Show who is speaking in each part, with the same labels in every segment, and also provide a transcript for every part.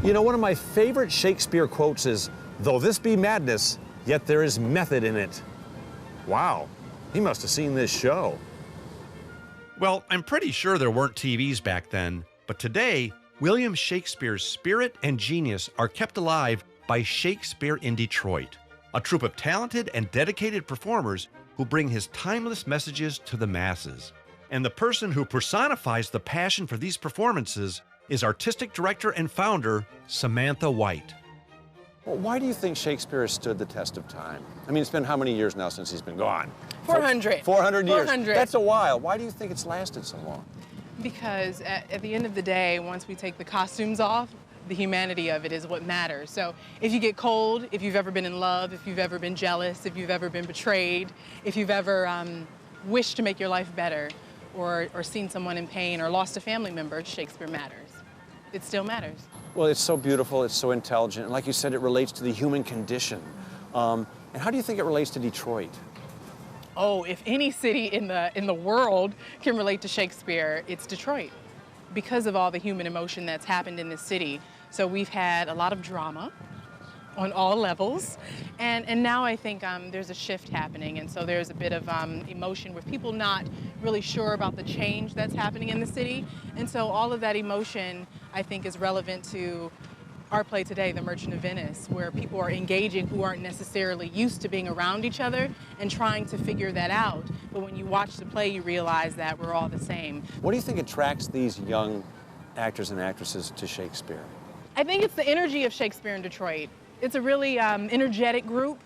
Speaker 1: You know, one of my favorite Shakespeare quotes is, "Though this be madness, yet there is method in it." Wow, he must have seen this show.
Speaker 2: Well, I'm pretty sure there weren't TVs back then, but today, William Shakespeare's spirit and genius are kept alive by Shakespeare in Detroit, a troupe of talented and dedicated performers who bring his timeless messages to the masses. And the person who personifies the passion for these performances is artistic director and founder Samantha White.
Speaker 1: Well, why do you think Shakespeare has stood the test of time? I mean, it's been how many years now since he's been gone?
Speaker 3: 400.
Speaker 1: 400 years.
Speaker 3: 400.
Speaker 1: That's a while. Why do you think it's lasted so long?
Speaker 3: Because at the end of the day, once we take the costumes off, the humanity of it is what matters. So if you get cold, if you've ever been in love, if you've ever been jealous, if you've ever been betrayed, if you've ever wished to make your life better, or seen someone in pain or lost a family member, Shakespeare matters. It still matters.
Speaker 1: Well, it's so beautiful, it's so intelligent, and like you said, it relates to the human condition. And how do you think it relates to Detroit?
Speaker 3: Oh, if any city in the world can relate to Shakespeare, it's Detroit, because of all the human emotion that's happened in this city. So we've had a lot of drama on all levels, and now I think there's a shift happening, and so there's a bit of emotion with people not really sure about the change that's happening in the city, and so all of that emotion I think is relevant to our play today, The Merchant of Venice, where people are engaging who aren't necessarily used to being around each other and trying to figure that out. But when you watch the play, you realize that we're all the same.
Speaker 1: What do you think attracts these young actors and actresses to Shakespeare?
Speaker 3: I think it's the energy of Shakespeare in Detroit. It's a really energetic group,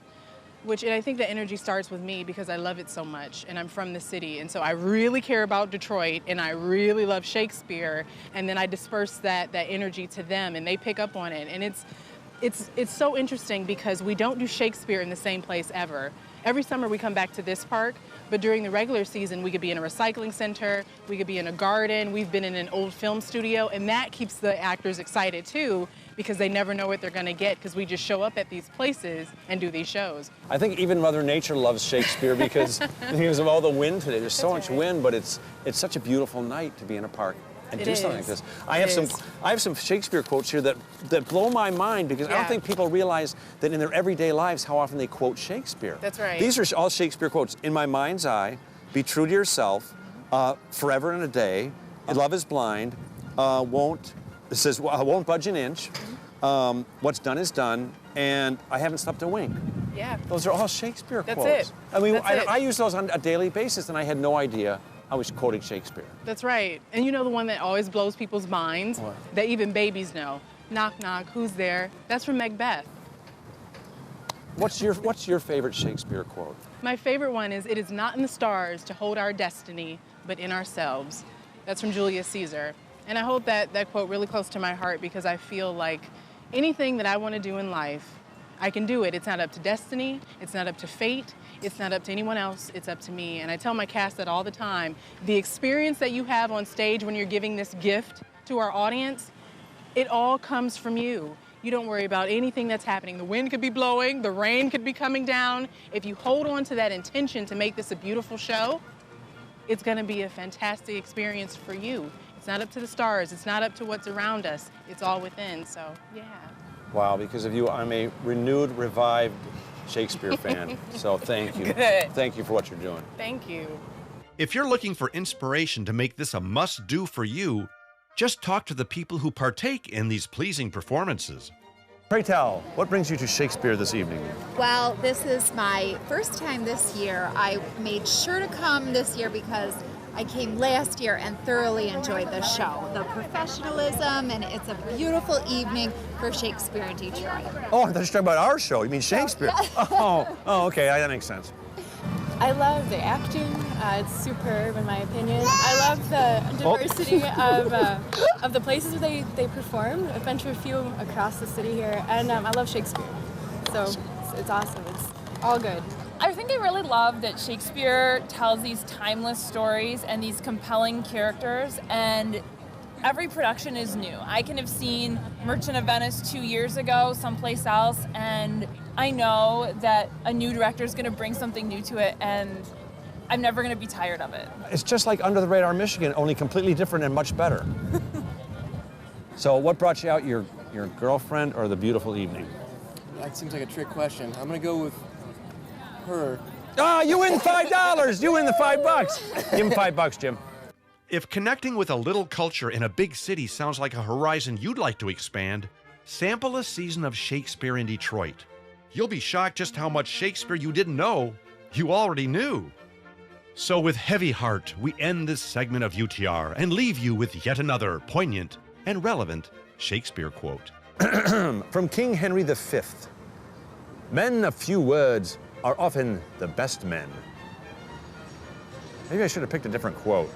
Speaker 3: and I think the energy starts with me because I love it so much, and I'm from the city, and so I really care about Detroit, and I really love Shakespeare, and then I disperse that energy to them, and they pick up on it, and it's so interesting because we don't do Shakespeare in the same place ever. Every summer we come back to this park, but during the regular season we could be in a recycling center, we could be in a garden, we've been in an old film studio, and that keeps the actors excited too, because they never know what they're going to get because we just show up at these places and do these shows.
Speaker 1: I think even Mother Nature loves Shakespeare because of all the wind today. There's so much wind, but it's such a beautiful night to be in a park and do something like this. I have some Shakespeare quotes here that blow my mind because I don't think people realize that in their everyday lives how often they quote Shakespeare.
Speaker 3: That's right.
Speaker 1: These are all Shakespeare quotes. In my mind's eye, be true to yourself, forever and a day, love is blind, won't budge an inch, what's done is done, and I haven't slept a wink.
Speaker 3: Yeah.
Speaker 1: Those are all Shakespeare quotes.
Speaker 3: That's it.
Speaker 1: I mean,
Speaker 3: That's
Speaker 1: I use those on a daily basis, and I had no idea I was quoting Shakespeare.
Speaker 3: That's right. And you know the one that always blows people's minds?
Speaker 1: What?
Speaker 3: That even babies know. Knock, knock, who's there? That's from Macbeth.
Speaker 1: What's your favorite Shakespeare quote?
Speaker 3: My favorite one is, "It is not in the stars to hold our destiny, but in ourselves." That's from Julius Caesar. And I hold that quote really close to my heart because I feel like anything that I want to do in life, I can do it. It's not up to destiny, it's not up to fate, it's not up to anyone else, it's up to me. And I tell my cast that all the time. The experience that you have on stage when you're giving this gift to our audience, it all comes from you. You don't worry about anything that's happening. The wind could be blowing, the rain could be coming down. If you hold on to that intention to make this a beautiful show, it's gonna be a fantastic experience for you. It's not up to the stars, it's not up to what's around us, it's all within, so yeah.
Speaker 1: Wow, because of you, I'm a renewed, revived Shakespeare fan. So thank you.
Speaker 3: Good.
Speaker 1: Thank you for what you're doing.
Speaker 3: Thank you.
Speaker 2: If you're looking for inspiration to make this a must-do for you, just talk to the people who partake in these pleasing performances.
Speaker 1: Pray tell, what brings you to Shakespeare this evening?
Speaker 4: Well, this is my first time this year. I made sure to come this year because I came last year and thoroughly enjoyed the show. The professionalism, and it's a beautiful evening for Shakespeare in Detroit.
Speaker 1: Oh, I thought you were talking about our show. You mean Shakespeare? Oh, okay, that makes sense.
Speaker 5: I love the acting. It's superb, in my opinion. I love the diversity of the places where they perform. I've been to a few across the city here, and I love Shakespeare. So it's awesome. It's all good.
Speaker 6: I think I really love that Shakespeare tells these timeless stories and these compelling characters, and every production is new. I can have seen Merchant of Venice 2 years ago someplace else, and I know that a new director is going to bring something new to it, and I'm never going to be tired of it.
Speaker 1: It's just like Under the Radar Michigan, only completely different and much better. So what brought you out? You're your girlfriend, or the beautiful evening?
Speaker 7: That seems like a trick question. I'm gonna go with her.
Speaker 1: Ah, you win $5. You win the $5. Give him $5, Jim.
Speaker 2: If connecting with a little culture in a big city sounds like a horizon you'd like to expand, sample a season of Shakespeare in Detroit. You'll be shocked just how much Shakespeare you didn't know you already knew. So with heavy heart, we end this segment of UTR and leave you with yet another poignant and relevant Shakespeare quote.
Speaker 1: From King Henry V. Men of few words are often the best men. Maybe I should have picked a different quote.